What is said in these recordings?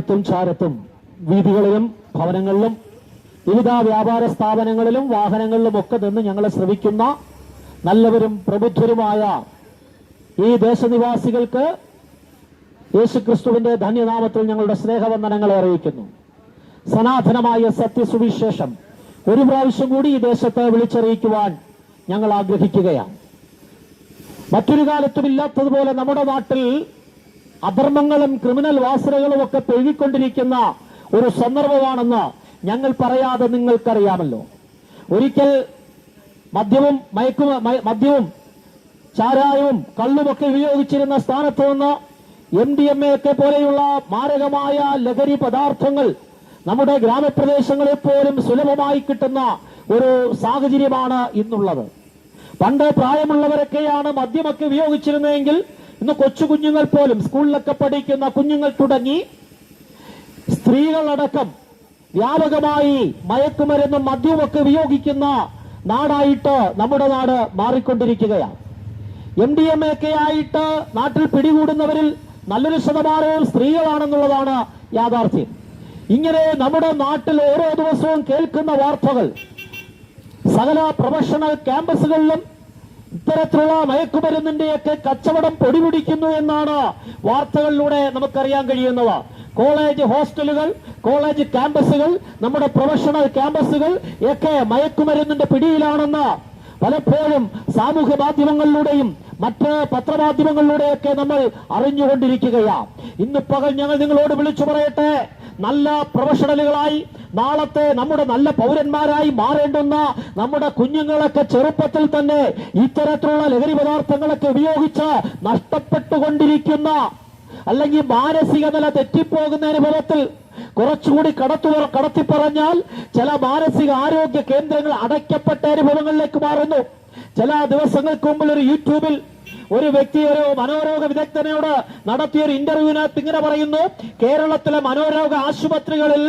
ത്തും ചാരത്തും വീഥികളിലും ഭവനങ്ങളിലും വിവിധ വ്യാപാര സ്ഥാപനങ്ങളിലും വാഹനങ്ങളിലും ഒക്കെ നിന്ന് ഞങ്ങളെ ശ്രവിക്കുന്ന നല്ലവരും പ്രബുദ്ധരുമായ ഈ ദേശനിവാസികൾക്ക് യേശുക്രിസ്തുവിന്റെ ധന്യനാമത്തിൽ ഞങ്ങളുടെ സ്നേഹവന്ദനങ്ങളെ അറിയിക്കുന്നു. സനാതനമായ സത്യസുവിശേഷം ഒരു പ്രാവശ്യം കൂടി ഈ ദേശത്ത് വിളിച്ചറിയിക്കുവാൻ ഞങ്ങൾ ആഗ്രഹിക്കുകയാണ്. മറ്റൊരു കാലത്തും ഇല്ലാത്തതുപോലെ നമ്മുടെ നാട്ടിൽ അധർമ്മങ്ങളും ക്രിമിനൽ വാസനകളും ഒക്കെ പെരുകിക്കൊണ്ടിരിക്കുന്ന ഒരു സന്ദർഭമാണെന്ന് ഞങ്ങൾ പറയാതെ നിങ്ങൾക്കറിയാമല്ലോ. ഒരിക്കൽ മദ്യവും ചാരായവും കള്ളുമൊക്കെ ഉപയോഗിച്ചിരുന്ന സ്ഥാനത്ത് നിന്ന് MDMA ഒക്കെ പോലെയുള്ള മാരകമായ ലഹരി പദാർത്ഥങ്ങൾ നമ്മുടെ ഗ്രാമപ്രദേശങ്ങളിൽ പോലും സുലഭമായി കിട്ടുന്ന ഒരു സാഹചര്യമാണ് ഇന്നുള്ളത്. പണ്ട് പ്രായമുള്ളവരൊക്കെയാണ് മദ്യമൊക്കെ ഉപയോഗിച്ചിരുന്നതെങ്കിൽ ഇന്ന് കൊച്ചു കുഞ്ഞുങ്ങൾ പോലും, സ്കൂളിലൊക്കെ പഠിക്കുന്ന കുഞ്ഞുങ്ങൾ തുടങ്ങി സ്ത്രീകളടക്കം വ്യാപകമായി മയക്കുമരുന്നും മദ്യവുമൊക്കെ ഉപയോഗിക്കുന്ന നാടായിട്ട് നമ്മുടെ നാട് മാറിക്കൊണ്ടിരിക്കുകയാണ്. MDMA ഒക്കെ ആയിട്ട് നാട്ടിൽ പിടികൂടുന്നവരിൽ നല്ലൊരു ശതമാനവും സ്ത്രീകളാണെന്നുള്ളതാണ് യാഥാർത്ഥ്യം. ഇങ്ങനെ നമ്മുടെ നാട്ടിൽ ഓരോ ദിവസവും കേൾക്കുന്ന വാർത്തകൾ, സകല പ്രൊഫഷണൽ ക്യാമ്പസുകളിലും ഇത്തരത്തിലുള്ള മയക്കുമരുന്നിന്റെയൊക്കെ കച്ചവടം പൊടിപിടിക്കുന്നു എന്നാണ് വാർത്തകളിലൂടെ നമുക്കറിയാൻ കഴിയുന്നത്. കോളേജ് ഹോസ്റ്റലുകൾ, കോളേജ് ക്യാമ്പസുകൾ, നമ്മുടെ പ്രൊഫഷണൽ ക്യാമ്പസുകൾ ഒക്കെ മയക്കുമരുന്നിന്റെ പിടിയിലാണെന്ന് പലപ്പോഴും സാമൂഹ്യ മാധ്യമങ്ങളിലൂടെയും മറ്റ് പത്രമാധ്യമങ്ങളിലൂടെയൊക്കെ നമ്മൾ അറിഞ്ഞുകൊണ്ടിരിക്കുകയാണ്. ഇന്ന് പകൽ ഞങ്ങൾ നിങ്ങളോട് വിളിച്ചു പറയട്ടെ, നല്ല പ്രൊഫഷണലുകളായി നാളത്തെ നമ്മുടെ നല്ല പൗരന്മാരായി മാറേണ്ടുന്ന നമ്മുടെ കുഞ്ഞുങ്ങളൊക്കെ ചെറുപ്പത്തിൽ തന്നെ ഇത്തരത്തിലുള്ള ലഹരി പദാർത്ഥങ്ങളൊക്കെ ഉപയോഗിച്ച് നഷ്ടപ്പെട്ടുകൊണ്ടിരിക്കുന്ന, അല്ലെങ്കിൽ മാനസിക നില തെറ്റിപ്പോകുന്ന അനുഭവത്തിൽ കുറച്ചുകൂടി കടത്തി പറഞ്ഞാൽ ചില മാനസിക ആരോഗ്യ കേന്ദ്രങ്ങൾ അടയ്ക്കപ്പെട്ട അനുഭവങ്ങളിലേക്ക് മാറുന്നു. ചില ദിവസങ്ങൾക്ക് മുമ്പിൽ ഒരു യൂട്യൂബിൽ ഒരു വ്യക്തി ഒരു മനോരോഗ വിദഗ്ധനോട് നടത്തിയൊരു ഇന്റർവ്യൂവിനകത്ത് ഇങ്ങനെ പറയുന്നു: കേരളത്തിലെ മനോരോഗ ആശുപത്രികളിൽ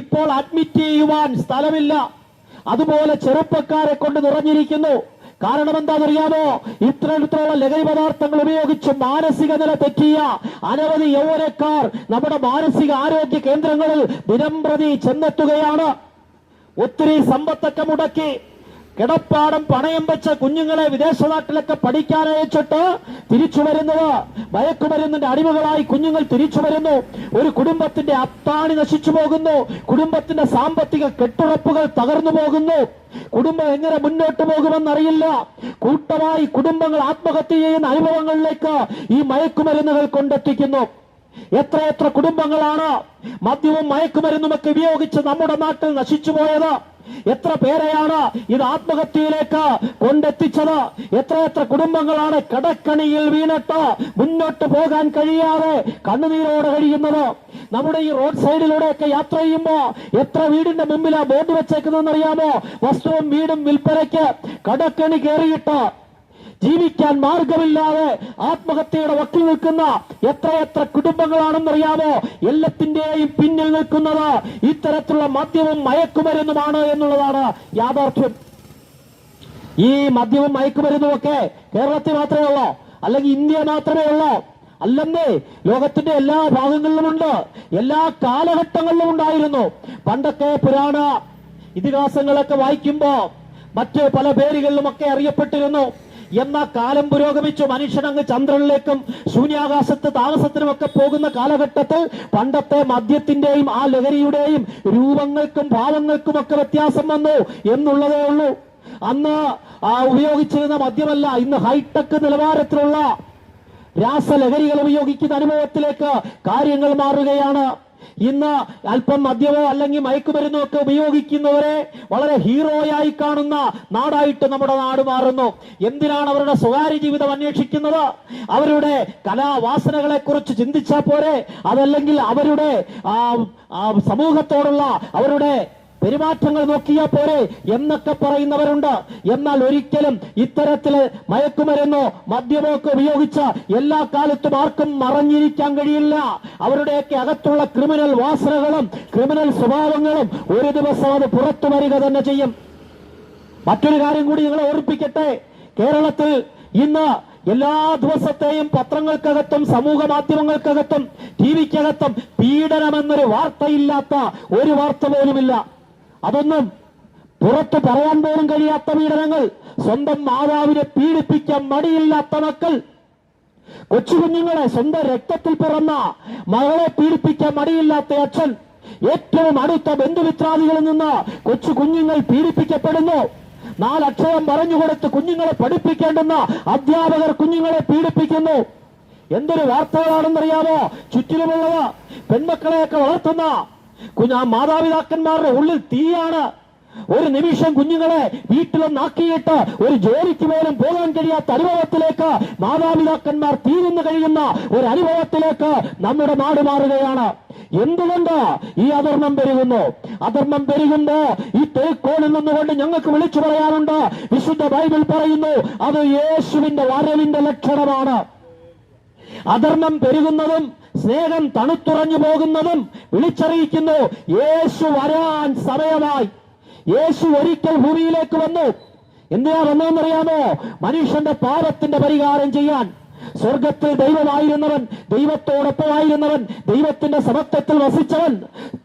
ഇപ്പോൾ അഡ്മിറ്റ് ചെയ്യുവാൻ സ്ഥലമില്ല, അതുപോലെ ചെറുപ്പക്കാരെ കൊണ്ട് നിറഞ്ഞിരിക്കുന്നു. കാരണം എന്താണെന്നറിയാമോ? ഇത്തരത്തിലുള്ള ലഹരി പദാർത്ഥങ്ങൾ ഉപയോഗിച്ച് മാനസിക നില തെറ്റിയ അനവധി യൗവനക്കാർ നമ്മുടെ മാനസിക ആരോഗ്യ കേന്ദ്രങ്ങളിൽ ദിനംപ്രതി ചെന്നെത്തുകയാണ്. ഒത്തിരി സമ്പത്തൊക്കെ മുടക്കി കിടപ്പാടം പണയം വെച്ച കുഞ്ഞുങ്ങളെ വിദേശ നാട്ടിലൊക്കെ പഠിക്കാനയച്ചിട്ട് തിരിച്ചു വരുന്നത് മയക്കുമരുന്നിന്റെ അടിമകളായി കുഞ്ഞുങ്ങൾ തിരിച്ചു വരുന്നു. ഒരു കുടുംബത്തിന്റെ അത്താണി നശിച്ചു പോകുന്നു. കുടുംബത്തിന്റെ സാമ്പത്തിക കെട്ടുറപ്പുകൾ തകർന്നു പോകുന്നു. കുടുംബം എങ്ങനെ മുന്നോട്ട് പോകുമെന്നറിയില്ല. കൂട്ടമായി കുടുംബങ്ങൾ ആത്മഹത്യ ചെയ്യുന്ന അനുഭവങ്ങളിലേക്ക് ഈ മയക്കുമരുന്നുകൾ കൊണ്ടെത്തിക്കുന്നു. എത്രയെത്ര കുടുംബങ്ങളാണ് മദ്യവും മയക്കുമരുന്നുമൊക്കെ ഉപയോഗിച്ച് നമ്മുടെ നാട്ടിൽ നശിച്ചു പോയത്? എത്ര പേരെയാണ് ഇത് ആത്മഹത്യയിലേക്ക് കൊണ്ടെത്തിച്ചത്? എത്രയെത്ര കുടുംബങ്ങളാണ് കടക്കണിയിൽ വീണിട്ട് മുന്നോട്ട് പോകാൻ കഴിയാതെ കണ്ണുനീരോടെ കഴിയുന്നത്? നമ്മുടെ ഈ റോഡ് സൈഡിലൂടെയൊക്കെ യാത്ര ചെയ്യുമ്പോ എത്ര വീടിന്റെ മുമ്പിലാ ബോർഡ് വെച്ചേക്കുന്നതെന്നറിയാമോ? വസ്തുവും വീടും വിൽപ്പനയ്ക്ക്. കടക്കണി കയറിയിട്ട് ജീവിക്കാൻ മാർഗമില്ലാതെ ആത്മഹത്യയുടെ വക്കിൽ നിൽക്കുന്ന എത്രയെത്ര കുടുംബങ്ങളാണെന്നറിയാമോ? എല്ലാത്തിന്റെയും പിന്നിൽ നിൽക്കുന്നത് ഇത്തരത്തിലുള്ള മദ്യവും മയക്കുമരുന്നുമാണ് എന്നുള്ളതാണ് യാഥാർത്ഥ്യം. ഈ മദ്യവും മയക്കുമരുന്നും ഒക്കെ കേരളത്തിൽ മാത്രമേ ഉള്ളൂ, അല്ലെങ്കിൽ ഇന്ത്യ മാത്രമേ ഉള്ളൂ? അല്ലെന്നേ, ലോകത്തിന്റെ എല്ലാ ഭാഗങ്ങളിലുമുണ്ട്, എല്ലാ കാലഘട്ടങ്ങളിലും ഉണ്ടായിരുന്നു. പണ്ടൊക്കെ പുരാണ ഇതിഹാസങ്ങളൊക്കെ വായിക്കുമ്പോ മറ്റ് പല പേരുകളിലുമൊക്കെ അറിയപ്പെട്ടിരുന്നു. എന്നാൽ കാലം പുരോഗമിച്ചു, മനുഷ്യനങ്ങ് ചന്ദ്രനിലേക്കും ശൂന്യാകാശത്ത് താമസത്തിനുമൊക്കെ പോകുന്ന കാലഘട്ടത്തിൽ പണ്ടത്തെ മദ്യത്തിന്റെയും ആ ലഹരിയുടെയും രൂപങ്ങൾക്കും ഭാവങ്ങൾക്കുമൊക്കെ വ്യത്യാസം വന്നു എന്നുള്ളതേ ഉള്ളൂ. അന്ന് ഉപയോഗിച്ചിരുന്ന മദ്യമല്ല ഇന്ന് ഹൈടെക് നിലവാരത്തിലുള്ള രാസലഹരികൾ ഉപയോഗിക്കുന്ന അനുഭവത്തിലേക്ക് കാര്യങ്ങൾ മാറുകയാണ്. ഇന്ന് അല്പം മദ്യമോ അല്ലെങ്കിൽ മയക്കുമരുന്നോ ഒക്കെ ഉപയോഗിക്കുന്നവരെ വളരെ ഹീറോയായി കാണുന്ന നാടായിട്ട് നമ്മുടെ നാട് മാറുന്നു. എന്തിനാണ് അവരുടെ സ്വകാര്യ ജീവിതം അന്വേഷിക്കുന്നത്? അവരുടെ കലാവാസനകളെ കുറിച്ച് ചിന്തിച്ചാൽ പോരെ? അതല്ലെങ്കിൽ അവരുടെ സമൂഹത്തോടുള്ള അവരുടെ പെരുമാറ്റങ്ങൾ നോക്കിയാൽ പോരെ എന്നൊക്കെ പറയുന്നവരുണ്ട്. എന്നാൽ ഒരിക്കലും ഇത്തരത്തില് മയക്കുമരുന്നോ മദ്യമോ ഒക്കെ ഉപയോഗിച്ച എല്ലാ കാലത്തും ആർക്കും മറഞ്ഞിരിക്കാൻ കഴിയില്ല. അവരുടെയൊക്കെ അകത്തുള്ള ക്രിമിനൽ വാസനകളും ക്രിമിനൽ സ്വഭാവങ്ങളും ഒരു ദിവസം അത് പുറത്തു വരിക തന്നെ ചെയ്യും. മറ്റൊരു കാര്യം കൂടി നിങ്ങളെ ഓർപ്പിക്കട്ടെ, കേരളത്തിൽ ഇന്ന് എല്ലാ ദിവസത്തെയും പത്രങ്ങൾക്കകത്തും സമൂഹ മാധ്യമങ്ങൾക്കകത്തും ടിവിക്കകത്തും പീഡനമെന്നൊരു വാർത്തയില്ലാത്ത ഒരു വാർത്ത പോലുമില്ല. അതൊന്നും പുറത്തു പറയാൻ പോലും കഴിയാത്ത പീഡനങ്ങൾ. സ്വന്തം മാതാവിനെ പീഡിപ്പിക്കാൻ മടിയില്ലാത്ത മക്കൾ, കൊച്ചുകുഞ്ഞുങ്ങളെ, സ്വന്തം രക്തത്തിൽ പിറന്ന മകളെ പീഡിപ്പിക്കാൻ മടിയില്ലാത്ത അച്ഛൻ, ഏറ്റവും അടുത്ത ബന്ധുമിത്രാദികളിൽ നിന്ന് കൊച്ചു കുഞ്ഞുങ്ങൾ പീഡിപ്പിക്കപ്പെടുന്നു. 4 അക്ഷരം പറഞ്ഞുകൊടുത്ത് കുഞ്ഞുങ്ങളെ പഠിപ്പിക്കേണ്ടുന്ന അധ്യാപകർ കുഞ്ഞുങ്ങളെ പീഡിപ്പിക്കുന്നു. എന്തൊരു വാർത്തകളാണെന്നറിയാമോ ചുറ്റിലുമുള്ളത്? പെൺമക്കളെയൊക്കെ വളർത്തുന്ന മാതാപിതാക്കന്മാരുടെ ഉള്ളിൽ തീയാണ്. ഒരു നിമിഷം കുഞ്ഞുങ്ങളെ വീട്ടിലൊന്നാക്കിയിട്ട് ഒരു ജോലിക്ക് പോലും പോകാൻ കഴിയാത്ത അനുഭവത്തിലേക്ക് മാതാപിതാക്കന്മാർ തീരുന്നു കഴിയുന്ന ഒരു അനുഭവത്തിലേക്ക് നമ്മുടെ നാട് മാറുകയാണ്. എന്തുകൊണ്ട് ഈ അധർമ്മം പെരുകുന്നു? അധർമ്മം പെരുകുമ്പോ ഈ തേക്കോണിൽ നിന്നുകൊണ്ട് ഞങ്ങൾക്ക് വിളിച്ചു പറയാനുണ്ട്. വിശുദ്ധ ബൈബിൾ പറയുന്നു അത് യേശുവിന്റെ വരവിന്റെ ലക്ഷണമാണ്. അധർമ്മം പെരുകുന്നതും സ്നേഹം തണുത്തുറഞ്ഞു പോകുന്നതും വിളിച്ചറിയിക്കുന്നു യേശു വരാൻ സമയമായി. യേശു ഒരിക്കൽ ഭൂമിയിലേക്ക് വന്നു. എന്തിനാ വന്നതെന്നറിയാമോ? മനുഷ്യന്റെ പാപത്തിന്റെ പരിഹാരം ചെയ്യാൻ. സ്വർഗത്തിൽ ദൈവമായിരുന്നവൻ, ദൈവത്തോടൊപ്പമായിരുന്നവൻ, ദൈവത്തിന്റെ സമത്വത്തിൽ വസിച്ചവൻ,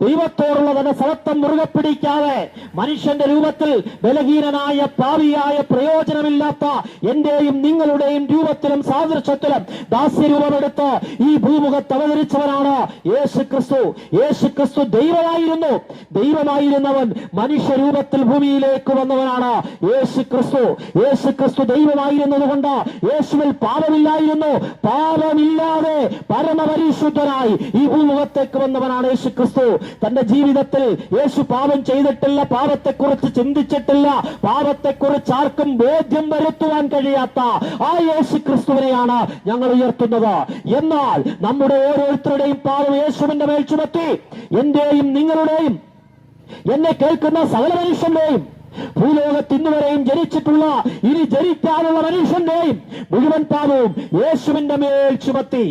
ദൈവത്തോടുള്ള തന്നെ സമത്വം മുറുകെ പിടിക്കാതെ മനുഷ്യന്റെ രൂപത്തിൽ ബലഹീനനായ പാപിയായ പ്രയോജനമില്ലാത്ത എന്റെയും നിങ്ങളുടെയും രൂപത്തിലും സാദൃശ്യത്തിലും ദാസ്യരൂപമെടുത്ത് ഈ ഭൂമുഖത്ത് അവതരിച്ചവനാണ് യേശു ക്രിസ്തു. യേശു ക്രിസ്തു ദൈവമായിരുന്നവൻ മനുഷ്യരൂപത്തിൽ ഭൂമിയിലേക്ക് വന്നവനാണ് യേശു ക്രിസ്തു. യേശു ക്രിസ്തു ദൈവമായിരുന്നത് കൊണ്ട് യേശുവിൽ പാപമില്ലായിരുന്നു. പാപമില്ലാതെ പരമപരിശുദ്ധനായി ഈ ഭൂമുഖത്തേക്ക് വന്നവനാണ് യേശു ക്രിസ്തു. തന്റെ ജീവിതത്തിൽ യേശു പാപം ചെയ്തിട്ടില്ല, പാപത്തെക്കുറിച്ച് ചിന്തിച്ചിട്ടില്ല, പാപത്തെക്കുറിച്ച് ആർക്കും ബോധ്യം വരുത്തുവാൻ കഴിയാത്ത ആ യേശു ക്രിസ്തുവിനെയാണ് ഞങ്ങൾ ഉയർത്തുന്നത്. എന്നാൽ നമ്മുടെ ഓരോരുത്തരുടെയും പാപം യേശുവിന്റെ മേൽ ചുമത്തി എന്റെയും നിങ്ങളുടെയും എന്നെ കേൾക്കുന്ന സകല മനുഷ്യന്റെയും ഭൂലോകത്ത് ഇന്നുവരെയും ജനിച്ചിട്ടുള്ള ഇനി ജനിക്കാനുള്ള മനുഷ്യന്റെയും മുഴുവൻ പാപവും യേശുവിന്റെ മേൽ ചുമത്തി.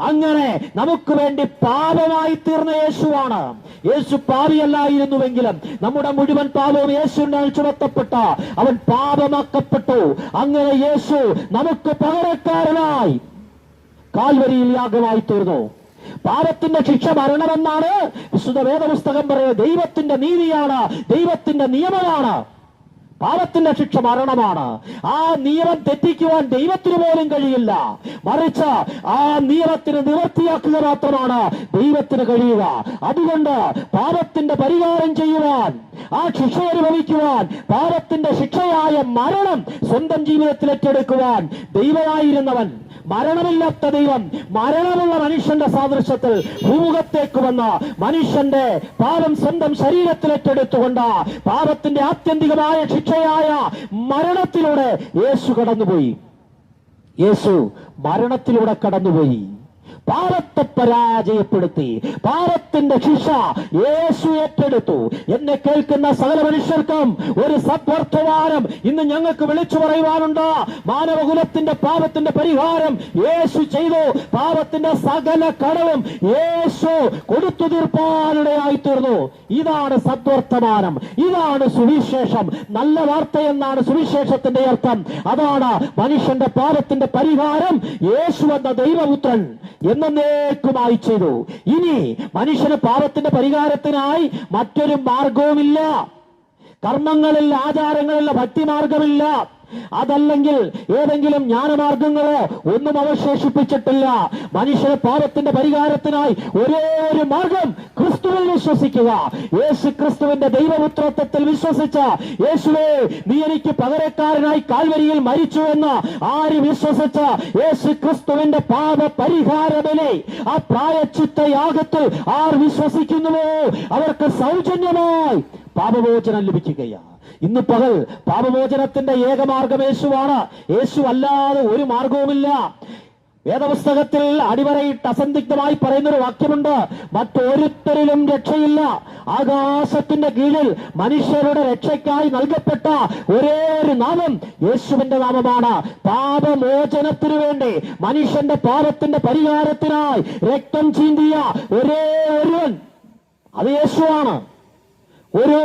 അങ്ങനെ നമുക്ക് വേണ്ടി പാപമായി തീർന്ന യേശുവാണ്. യേശു പാപിയല്ലായിരുന്നുവെങ്കിലും നമ്മുടെ മുഴുവൻ പാപവും യേശുവിന്റെ മേൽ ചുമത്തപ്പെട്ട അവൻ പാപമാക്കപ്പെട്ടു. അങ്ങനെ യേശു നമുക്ക് പകരക്കാരനായി കാൽവരിയിൽ യാഗമായി തീർന്നു. പാപത്തിന്റെ ശിക്ഷ മരണമെന്നാണ് വിശുദ്ധ വേദപുസ്തകം പറയുന്നത്. ദൈവത്തിന്റെ നീതിയാണ്, ദൈവത്തിന്റെ നിയമമാണ്. പാപത്തിന്റെ ശിക്ഷ മരണമാണ്. ആ നിയമം തെറ്റിക്കുവാൻ ദൈവത്തിന് പോലും കഴിയില്ല. മറിച്ച് ആ നിയമത്തിന് നിവർത്തിയാക്കുക മാത്രമാണ് ദൈവത്തിന് കഴിയുക. അതുകൊണ്ട് പാപത്തിന്റെ പരിഹാരം ചെയ്യുവാൻ, ആ ശിക്ഷ അനുഭവിക്കുവാൻ, പാപത്തിന്റെ ശിക്ഷയായ മരണം സ്വന്തം ജീവിതത്തിൽ ഏറ്റെടുക്കുവാൻ ദൈവമായിരുന്നവൻ, മരണമില്ലാത്ത ദൈവം, മരണമുള്ള മനുഷ്യന്റെ സാദൃശ്യത്തിൽ ഭൂമുഖത്തേക്ക് വന്ന മനുഷ്യന്റെ പാപം സ്വന്തം ശരീരത്തിൽ ഏറ്റെടുത്തുകൊണ്ട് പാപത്തിന്റെ ആത്യന്തികമായ ശിക്ഷയായ മരണത്തിലൂടെ യേശു കടന്നുപോയി. യേശു മരണത്തിലൂടെ കടന്നുപോയി. പാപത്തെ പരാജയപ്പെടുത്തി. പാപത്തിന്റെ ശിക്ഷ യേശു ഏറ്റെടുത്തു. എന്നെ കേൾക്കുന്ന സകല മനുഷ്യർക്കും ഒരു സദ്വർത്തമാനം ഇന്ന് ഞങ്ങൾക്ക് വിളിച്ചു പറയുവാനുണ്ട്. മാനവകുലത്തിന്റെ പാപത്തിന്റെ പരിഹാരം യേശു ചെയ്തു. പാപത്തിന്റെ സകല കടവും യേശു കൊടുത്തു തീർപ്പാനിടയായി തീർന്നു. ഇതാണ് സദ്വർത്തമാനം, ഇതാണ് സുവിശേഷം. നല്ല വാർത്ത എന്നാണ് സുവിശേഷത്തിന്റെ അർത്ഥം. അതാണ് മനുഷ്യന്റെ പാപത്തിന്റെ പരിഹാരം യേശു എന്ന ദൈവപുത്രൻ എന്നേക്കുമായി ചെയ്തു. ഇനി മനുഷ്യന് പാപത്തിന്റെ പരിഹാരത്തിനായി മറ്റൊരു മാർഗവുമില്ല. കർമ്മങ്ങളിൽ, ആചാരങ്ങളിൽ ഭക്തിമാർഗമില്ല. അതല്ലെങ്കിൽ ഏതെങ്കിലും ജ്ഞാനമാർഗങ്ങളോ ഒന്നും അവശേഷിപ്പിച്ചിട്ടില്ല. മനുഷ്യന് പാപത്തിന്റെ പരിഹാരത്തിനായി ഒരേ ഒരു മാർഗം ക്രിസ്തുവിൽ വിശ്വസിക്കുക. യേശു ക്രിസ്തുവിന്റെ ദൈവപുത്രത്വത്തിൽ വിശ്വസിച്ച യേശുവേ നീ എനിക്ക് പകരക്കാരനായി കാൽവരിയിൽ മരിച്ചു എന്ന് ആര് വിശ്വസിച്ച യേശു ക്രിസ്തുവിന്റെ പാപ പരിഹാര ബലി, ആ പ്രായശ്ചിത്ത യാഗത്തിൽ ആർ വിശ്വസിക്കുന്നുവോ അവർക്ക് സൗജന്യമായി പാപമോചനം ലഭിക്കുകയാണ്. ഇന്ന് പകൽ പാപമോചനത്തിന്റെ ഏകമാർഗം യേശുവാണ്. യേശു അല്ലാതെ ഒരു മാർഗവുമില്ല. വേദപുസ്തകത്തിൽ അടിവരയിട്ട് അസന്ദിഗ്ധമായി പറയുന്നൊരു വാക്യമുണ്ട്, മറ്റൊരുത്തരിലും രക്ഷയില്ല. ആകാശത്തിന്റെ കീഴിൽ മനുഷ്യരുടെ രക്ഷയ്ക്കായി നൽകപ്പെട്ട ഒരേ ഒരു നാമം യേശുവിന്റെ നാമമാണ്. പാപമോചനത്തിനു വേണ്ടി, മനുഷ്യന്റെ പാപത്തിന്റെ പരിഹാരത്തിനായി രക്തം ചീന്തിയ ഒരേ ഒരുവൻ അത് യേശുവാണ്. ഒരു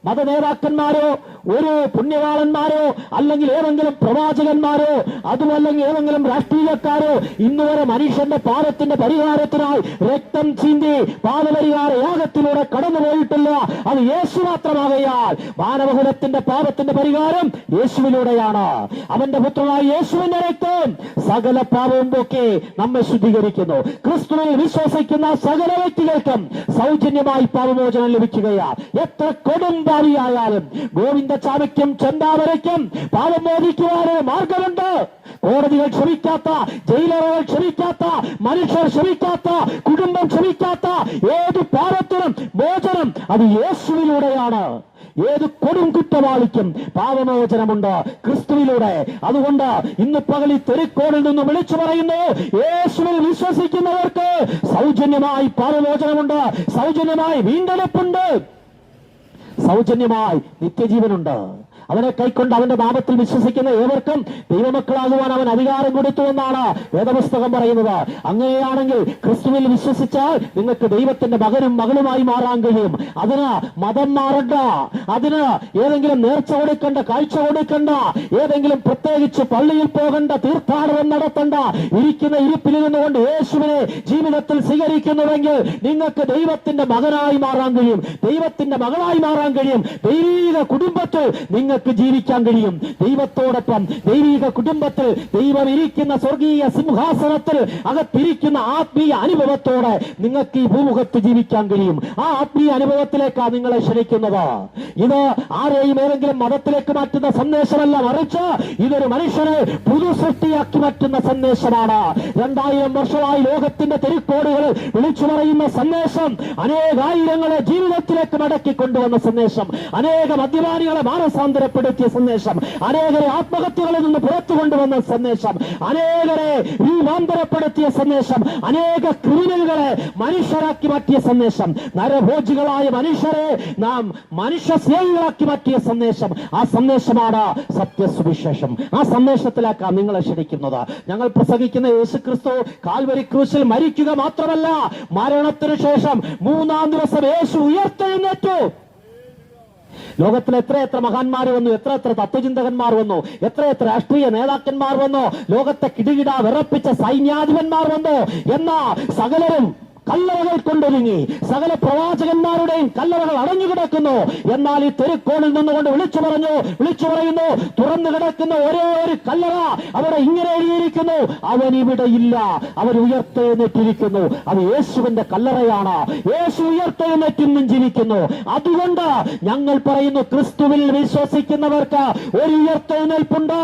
മതനേതാക്കന്മാരോ ഒരു പുണ്യവാളന്മാരോ അല്ലെങ്കിൽ ഏതെങ്കിലും പ്രവാചകന്മാരോ അതുമല്ലെങ്കിൽ ഏതെങ്കിലും രാഷ്ട്രീയക്കാരോ ഇന്നുവരെ മനുഷ്യന്റെ പാപത്തിന്റെ പരിഹാരത്തിനായി രക്തം ചീന്തി പാപപരിഹാര യാഗത്തിലൂടെ കടന്നുപോയിട്ടില്ല. അത് യേശു മാത്രമാകയാൽ മാനവകുലത്തിന്റെ പാപത്തിന്റെ പരിഹാരം യേശുവിലൂടെയാണ്. അവന്റെ പുത്രനായ യേശുവിന്റെ രക്തം സകല പാപവും പോക്കി നമ്മെ ശുദ്ധീകരിക്കുന്നു. ക്രിസ്തുവിൽ വിശ്വസിക്കുന്ന സകല വ്യക്തികൾക്കും സൗജന്യമായി പാപമോചനം ലഭിക്കുകയാണ്. എത്ര കൊടും പാപിയായാലും ഗോവിന്ദചാമിക്കും ചെന്താമരയ്ക്കും പാപം മോചിക്കുവാനേ മാർഗമുണ്ട്. കോടതികൾ ക്ഷമിക്കാത്ത, ജയിലറുകൾ ക്ഷമിക്കാത്ത, മനുഷ്യർ ക്ഷമിക്കാത്ത, കുടുംബം ക്ഷമിക്കാത്ത ഏത് പാപത്തിനും മോചനം അത് യേശുവിലൂടെയാണ്. ഏത് കൊടും കുറ്റവാളിക്കും പാപമോചനമുണ്ട് ക്രിസ്തുവിലൂടെ. അതുകൊണ്ട് ഇന്ന് പകലി തെരുക്കോടിൽ നിന്ന് വിളിച്ചു പറയുന്നു, യേശുവിൽ വിശ്വസിക്കുന്നവർക്ക് സൗജന്യമായി പാപമോചനമുണ്ട്, സൗജന്യമായി വീണ്ടെടുപ്പുണ്ട്, സൗജന്യമായി നിത്യജീവനുണ്ട്. അവനെ കൈക്കൊണ്ട് അവന്റെ നാമത്തിൽ വിശ്വസിക്കുന്ന ഏവർക്കും ദൈവമക്കളാകുവാൻ അവൻ അധികാരം കൊടുത്തു എന്നാണ് വേദപുസ്തകം പറയുന്നത്. അങ്ങനെയാണെങ്കിൽ ക്രിസ്തുവിൽ വിശ്വസിച്ചാൽ നിങ്ങൾക്ക് ദൈവത്തിന്റെ മകനും മകളുമായി മാറാൻ കഴിയും. അതിന് മതം മാറണ്ട, അതിന് ഏതെങ്കിലും നേർച്ച കൊടുക്കണ്ട, കാഴ്ച കൊടുക്കണ്ട, ഏതെങ്കിലും പ്രത്യേകിച്ച് പള്ളിയിൽ പോകണ്ട, തീർത്ഥാടനം നടത്തണ്ട. ഇരിക്കുന്ന ഇരിപ്പിൽ നിന്നുകൊണ്ട് യേശുവിനെ ജീവിതത്തിൽ സ്വീകരിക്കുന്നുവെങ്കിൽ നിങ്ങൾക്ക് ദൈവത്തിന്റെ മകനായി മാറാൻ കഴിയും, ദൈവത്തിന്റെ മകളായി മാറാൻ കഴിയും. ദൈവിക കുടുംബത്തിൽ നിങ്ങൾക്ക് ജീവിക്കാൻ കഴിയും. ദൈവത്തോടൊപ്പം ദൈവിക കുടുംബത്തിൽ ദൈവം ഇരിക്കുന്ന സ്വർഗീയ സിംഹാസനത്തിൽ അകത്തിരിക്കുന്ന ആത്മീയ അനുഭവത്തോടെ നിങ്ങൾക്ക് ഈ ഭൂമുഖത്ത് ജീവിക്കാൻ കഴിയും. ആ ആത്മീയ അനുഭവത്തിലേക്കാണ് നിങ്ങളെ ക്ഷണിക്കുന്നത്. ഇത് ആരെയും ഏതെങ്കിലും മതത്തിലേക്ക് മാറ്റുന്ന സന്ദേശമല്ല, മറിച്ച് ഇതൊരു മനുഷ്യനെ പുതുസൃഷ്ടിയാക്കി മാറ്റുന്ന സന്ദേശമാണ്. 2000 വർഷമായി ലോകത്തിന്റെ തെരുക്കോടുകൾ വിളിച്ചു പറയുന്ന സന്ദേശം, അനേകായിരങ്ങളെ ജീവിതത്തിലേക്ക് മടക്കി കൊണ്ടുവന്ന സന്ദേശം, അനേക മദ്യപാനികളെ മാനസാന്തരപ്പെടുത്തിയ സന്ദേശം, അനേകരെ ആത്മഹത്യകളിൽ നിന്ന് പുറത്തു കൊണ്ടുവന്ന സന്ദേശം, അനേകരെ രൂപാന്തരപ്പെടുത്തിയ സന്ദേശം, അനേക ക്രിമിനലുകളെ മനുഷ്യരാക്കി മാറ്റിയ സന്ദേശം, നരഭോജികളായ മനുഷ്യരെ നാം മനുഷ്യ സ്നേഹികളാക്കി മാറ്റിയ സന്ദേശം. ആ സന്ദേശമാണ് സത്യസുവിശേഷം. ആ സന്ദേശത്തിലേക്കാണ് നിങ്ങളെ ക്ഷണിക്കുന്നത്. ഞങ്ങൾ പ്രസംഗിക്കുന്ന യേശുക്രിസ്തു കാൽവരി ക്രൂശിൽ മരിക്കുക മാത്രമല്ല, മരണത്തിന് ശേഷം 3-ാം ദിവസം യേശു ഉയർത്തെഴുന്നേറ്റു. ലോകത്തിൽ എത്രയെത്ര മഹാന്മാർ വന്നു, എത്രയെത്ര തത്വചിന്തകന്മാർ വന്നു, എത്രയെത്ര രാഷ്ട്രീയ നേതാക്കന്മാർ വന്നു, ലോകത്തെ കിടുകിട വിറപ്പിച്ച സൈന്യാധിപന്മാർ വന്നു. എന്നാ സകലരും കല്ലറകൾ കൊണ്ടൊരുങ്ങി, സകല പ്രവാചകന്മാരുടെയും കല്ലറകൾ അടഞ്ഞുകിടക്കുന്നു. എന്നാൽ ഈ തെരുക്കോണിൽ നിന്നുകൊണ്ട് വിളിച്ചു പറയുന്നു, തുറന്നു കിടക്കുന്ന ഒരേ ഒരു കല്ലറ അവിടെ ഇങ്ങനെ എഴുതിയിരിക്കുന്നു, അവൻ ഇവിടെ ഇല്ല, അവൻ ഉയർത്തെഴുന്നേറ്റിരിക്കുന്നു. അത് യേശുവിന്റെ കല്ലറയാണ്. യേശു ഉയർത്തെഴുന്നേറ്റിന്നും ജീവിക്കുന്നു. അതുകൊണ്ട് ഞങ്ങൾ പറയുന്നു, ക്രിസ്തുവിൽ വിശ്വസിക്കുന്നവർക്ക് ഒരു ഉയർത്തെഴുന്നേൽപ്പുണ്ട്.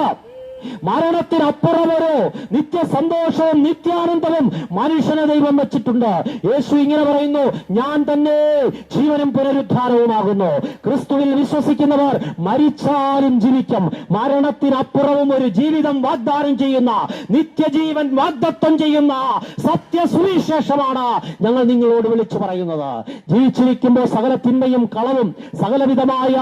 മരണത്തിനപ്പുറമൊരു നിത്യ സന്തോഷവും നിത്യാനന്ദവും മനുഷ്യനെ ദൈവം വെച്ചിട്ടുണ്ട്. യേശു ഇങ്ങനെ പറയുന്നു, ഞാൻ തന്നെ ജീവനും പുനരുദ്ധാനവുമാകുന്നു. ക്രിസ്തുവിൽ വിശ്വസിക്കുന്നവർ മരിച്ചാലും ജീവിക്കും. മരണത്തിനപ്പുറവും ഒരു ജീവിതം വാഗ്ദാനം ചെയ്യുന്ന, നിത്യജീവൻ വാഗ്ദത്തം ചെയ്യുന്ന സത്യസുവിശേഷമാണ് ഞങ്ങൾ നിങ്ങളോട് വിളിച്ചു പറയുന്നത്. ജീവിച്ചിരിക്കുമ്പോൾ സകല തിന്മയും കളവും സകലവിധമായ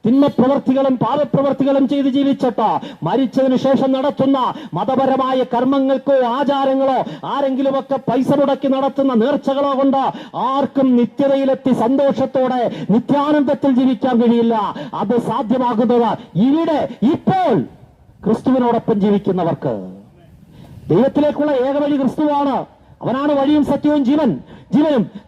തിന്മപ്രവർത്തികളും പാപപ്രവർത്തികളും ചെയ്ത് ജീവിച്ചിട്ട് മരിച്ചതിനു ശേഷം നടത്തുന്ന മതപരമായ കർമ്മങ്ങൾക്കോ ആചാരങ്ങളോ ആരെങ്കിലുമൊക്കെ പൈസ മുടക്കി നടത്തുന്ന നേർച്ചകളോ കൊണ്ട് ആർക്കും നിത്യതയിലെത്തി സന്തോഷത്തോടെ നിത്യാനന്ദത്തിൽ ജീവിക്കാൻ കഴിയില്ല. അത് സാധ്യമാകുന്നത് ഇവിടെ ഇപ്പോൾ ക്രിസ്തുവിനോടൊപ്പം ജീവിക്കുന്നവർക്ക്. ദൈവത്തിലേക്കുള്ള ഏകവഴി ക്രിസ്തുവാണ്. അവനാണ് വഴിയും സത്യവും ജീവനും.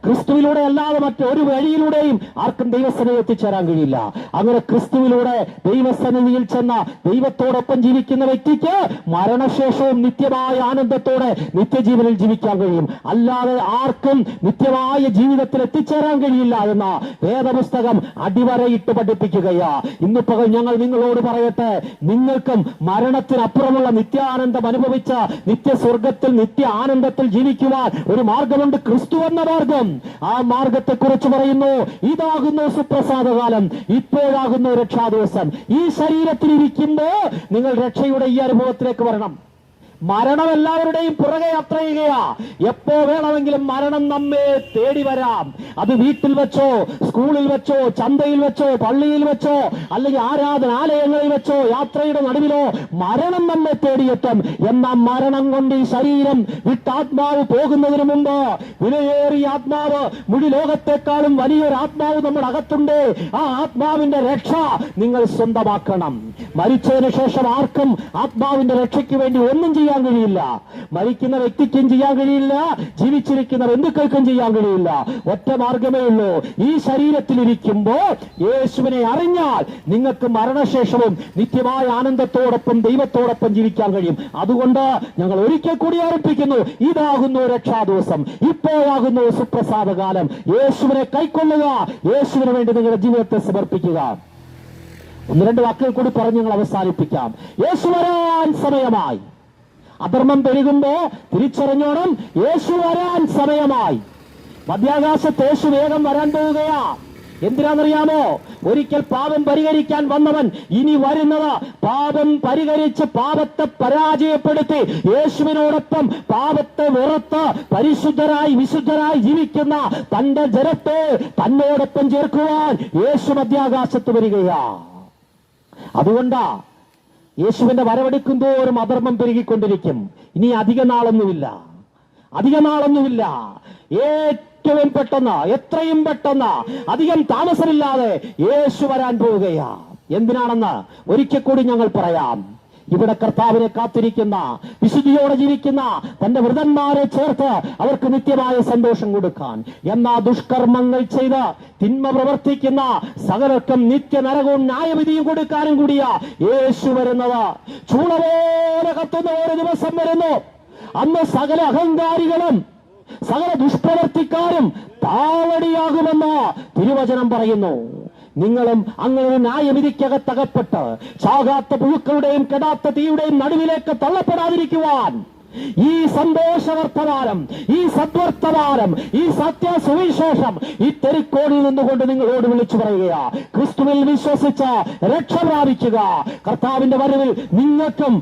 ക്രിസ്തുവിലൂടെ അല്ലാതെ മറ്റൊരു വഴിയിലൂടെയും ആർക്കും ദൈവസന്നിധി എത്തിച്ചേരാൻ കഴിയില്ല. അങ്ങനെ ക്രിസ്തുവിലൂടെ ദൈവസന്നിധിയിൽ ചെന്ന ദൈവത്തോടൊപ്പം ജീവിക്കുന്ന വ്യക്തിക്ക് മരണശേഷവും നിത്യമായ ആനന്ദത്തോടെ നിത്യജീവനിൽ ജീവിക്കാൻ കഴിയും. അല്ലാതെ ആർക്കും നിത്യമായ ജീവിതത്തിൽ എത്തിച്ചേരാൻ കഴിയില്ല എന്ന വേദപുസ്തകം അടിവരയിട്ട് പഠിപ്പിക്കുകയാ. ഇന്ന് പകൽ ഞങ്ങൾ നിങ്ങളോട് പറയട്ടെ, നിങ്ങൾക്കും മരണത്തിനപ്പുറമുള്ള നിത്യാനന്ദം അനുഭവിച്ച നിത്യസ്വർഗത്തിൽ നിത്യ ആനന്ദത്തിൽ ജീവിക്കുവാൻ ഒരു മാർഗമുണ്ട്, ക്രിസ്തു എന്ന മാർഗം. ആ മാർഗത്തെ കുറിച്ച് പറയുന്നു, ഇതാകുന്നു സുപ്രസാദകാലം, ഇപ്പോഴാകുന്നു രക്ഷാദിവസം. ഈ ശരീരത്തിൽ ഇരിക്കുമ്പോൾ നിങ്ങൾ രക്ഷയുടെ ഈ അനുഭവത്തിലേക്ക് വരണം. മരണം എല്ലാവരുടെയും പുറകെ യാത്ര ചെയ്യുകയാ. എപ്പോ വേണമെങ്കിലും മരണം നമ്മെ തേടി വരാം. അത് വീട്ടിൽ വെച്ചോ, സ്കൂളിൽ വെച്ചോ, ചന്തയിൽ വെച്ചോ, പള്ളിയിൽ വെച്ചോ, അല്ലെങ്കിൽ ആരാധനാലയങ്ങളിൽ വെച്ചോ, യാത്രയുടെ നടുവിലോ മരണം നമ്മെ തേടിയെത്തും. എന്നാൽ മരണം കൊണ്ട് ഈ ശരീരം വിട്ടാത്മാവ് പോകുന്നതിന് മുമ്പ് വിലയേറിയ ആത്മാവ്, മുഴി ലോകത്തെക്കാളും വലിയൊരു ആത്മാവ് നമ്മുടെ അകത്തുണ്ട്. ആ ആത്മാവിന്റെ രക്ഷ നിങ്ങൾ സ്വന്തമാക്കണം. മരിച്ചതിന് ശേഷം ആർക്കും ആത്മാവിന്റെ രക്ഷയ്ക്ക് വേണ്ടി ഒന്നും ചെയ്യാൻ കഴിയില്ല. മരിക്കുന്ന വ്യക്തിക്കും ചെയ്യാൻ കഴിയില്ല, ജീവിച്ചിരിക്കുന്ന ബന്ധുക്കൾക്കും ചെയ്യാൻ കഴിയില്ല. ഒറ്റ മാർഗമേ ഉള്ളൂ. ഈ ശരീരത്തിലിരിക്കുമ്പോൾ യേശുവിനെ അറിഞ്ഞാൽ നിങ്ങൾക്ക് മരണശേഷവും നിത്യമായ ആനന്ദത്തോടൊപ്പം ദൈവത്തോടൊപ്പം ജീവിക്കാൻ കഴിയും. അതുകൊണ്ട് ഞങ്ങൾ ഒരിക്കൽ കൂടി ഓർപ്പിക്കുന്നു, ഇതാകുന്നു രക്ഷാദിവസം, ഇപ്പോഴാകുന്നു സുപ്രസാദകാലം. യേശുവിനെ കൈക്കൊള്ളുക, യേശുവിന് വേണ്ടി നിങ്ങളുടെ ജീവിതത്തെ സമർപ്പിക്കുക. ഒന്ന് രണ്ട് വാക്കുകൾ കൂടി പറഞ്ഞ് ഞങ്ങൾ അവസാനിപ്പിക്കാം. യേശു വരാൻ സമയമായി. അധർമ്മം പെരുകുമ്പോ തിരിച്ചറിഞ്ഞോണം, യേശു വരാൻ സമയമായി. മധ്യാകാശത്ത് യേശു വേഗം വരാൻ പോവുകയാ. എന്തിനാണെന്നറിയാമോ? ഒരിക്കൽ പാപം പരിഹരിക്കാൻ വന്നവൻ ഇനി വരുന്നത് പാപം പരിഹരിച്ച് പാപത്തെ പരാജയപ്പെടുത്തി യേശുവിനോടൊപ്പം പാപത്തെ വെറുത്ത് പരിശുദ്ധരായി വിശുദ്ധരായി ജീവിക്കുന്ന തന്റെ ജനത്തെ തന്നോടൊപ്പം ചേർക്കുവാൻ യേശു മധ്യാകാശത്ത് വരികയാ. അതുകൊണ്ടാ യേശുവിന്റെ വരവെടുക്കും തോറും അധർമ്മം പെരുകിക്കൊണ്ടിരിക്കും. ഇനി അധിക നാളൊന്നുമില്ല. ഏറ്റവും പെട്ടെന്ന്, എത്രയും പെട്ടെന്ന്, അധികം താമസമില്ലാതെ യേശു വരാൻ പോവുകയാ. എന്തിനാണെന്ന് ഒരിക്കൽ കൂടി ഞങ്ങൾ പറയാം. ഇവിടെ കർത്താവിനെ കാത്തിരിക്കുന്ന, വിശുദ്ധിയോടെ ജീവിക്കുന്ന തന്റെ വൃതന്മാരെ ചേർത്ത് അവർക്ക് നിത്യമായ സന്തോഷം കൊടുക്കാൻ, എന്നാ ദുഷ്കർമ്മങ്ങൾ ചെയ്ത് തിന്മ പ്രവർത്തിക്കുന്ന സകലർക്കും നിത്യനരകവും ന്യായവിധിയും കൊടുക്കാനും കൂടിയ യേശു വരുന്നത്. ചൂള പോലെ കത്തുന്ന ഒരു ദിവസം വരുന്നു. അന്ന് സകല അഹങ്കാരികളും സകല ദുഷ്പ്രവർത്തിക്കാരും താവടിയാകുമെന്ന് തിരുവചനം പറയുന്നു. നിങ്ങളും അങ്ങനെ ന്യായവിധിക്കകത്തകപ്പെട്ട് ചാകാത്ത പുഴുക്കളുടെയും കെടാത്ത തീയുടെയും നടുവിലേക്ക് തള്ളപ്പെടാതിരിക്കുവാൻ ഈ സന്തോഷവർത്തമാനം, ഈ സദ്വർത്തമാനം, ഈ സത്യ സുവിശേഷം ഈ തെരുക്കോടിൽ നിന്നുകൊണ്ട് നിങ്ങളോട് വിളിച്ചു പറയുക. ക്രിസ്തുവിൽ വിശ്വസിച്ച് രക്ഷ പ്രാപിക്കുക. കർത്താവിന്റെ വരവിൽ നിങ്ങൾക്കും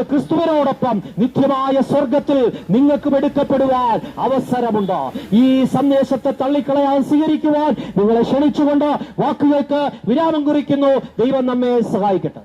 ക്രിസ്തുവിനോടൊപ്പം നിത്യമായ സ്വർഗത്തിൽ നിങ്ങൾക്കും എടുക്കപ്പെടുവാൻ അവസരമുണ്ട്. ഈ സന്ദേശത്തെ തള്ളിക്കളയാൻ സ്വീകരിക്കുവാൻ നിങ്ങളെ ക്ഷണിച്ചുകൊണ്ട് വാക്കുകൾക്ക് വിരാമം കുറിക്കുന്നു. ദൈവം നമ്മെ സഹായിക്കട്ടെ.